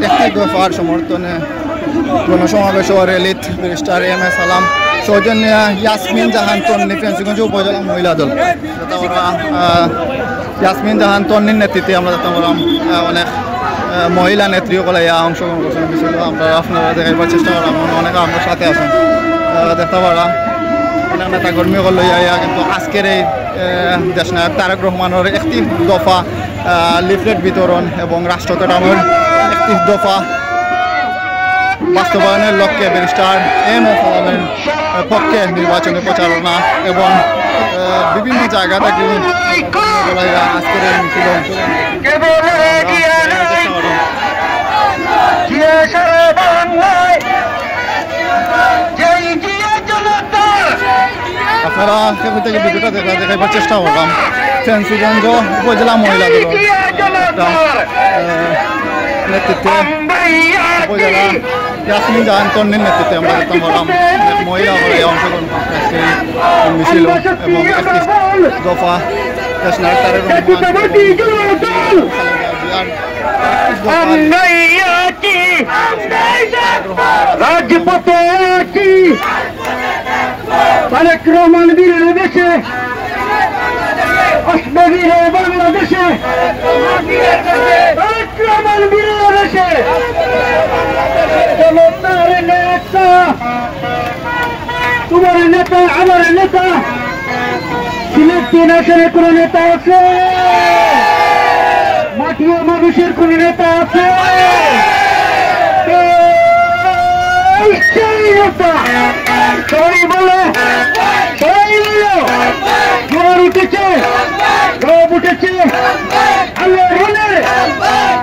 একটি দফার সমর্থনে গণসমাবেশ ও র্যালিত ব্যারিস্টার এম এ সালাম সৌজন্যে ইয়াসমিন জাহান তন্নি ফেন্সিগঞ্জ উপজেলা মহিলা দল ইয়াসমিন জাহান তন্নির নেতৃত্বে আমরা দেখতে পারলাম অনেক মহিলা নেত্রীসকলে অংশগ্রহণ করছেন মিছিল আপনারা দেখাবার চেষ্টা করলাম অনেক আমার সাথে আছেন দেখতে পারা অনেক নেতা কর্মীসকল লইয়া কিন্তু আজকের এই দেশনায়ক তারেক রহমানের একটি দফা লিফলেট বিতরণ এবং রাষ্ট্র কাঠামোর একটি দফা বাস্তবায়নের লক্ষ্যে ব্যারিস্টার এম এ সালামের পক্ষে নির্বাচনী প্রচারণা এবং বিভিন্ন জায়গা থেকে আজকের এই মিছিল আপনারা সেখান থেকে ভিডিওটা দেখাবার চেষ্টা করলাম ফেন্সিগঞ্জ উপজেলা মহিলা দল নেতৃত্বে উপজেলা ইয়াসমিন জাহান তন্নির নেতৃত্বে আমরা দেখতে পারলাম মহিলা হয়ে অংশগ্রহণ করতে মিছিল এবং একটি দফা দেশনায়ক তারেক রহমান বীরের দেশে অষ্টবীরে বাংলাদেশে রহমান বীরের দেশে জনতার নেতা তোমার নেতা আমার নেতা সিলেট আসলে কোন নেতা আছে মাটিয়া মানুষের কোন নেতা আছে সবাই বলো জোয়ার উঠেছে রব উঠেছে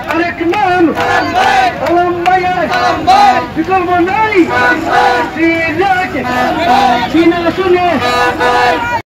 আরেক নাম সালাম ভাইয়ের বিকল্প নাই শুনে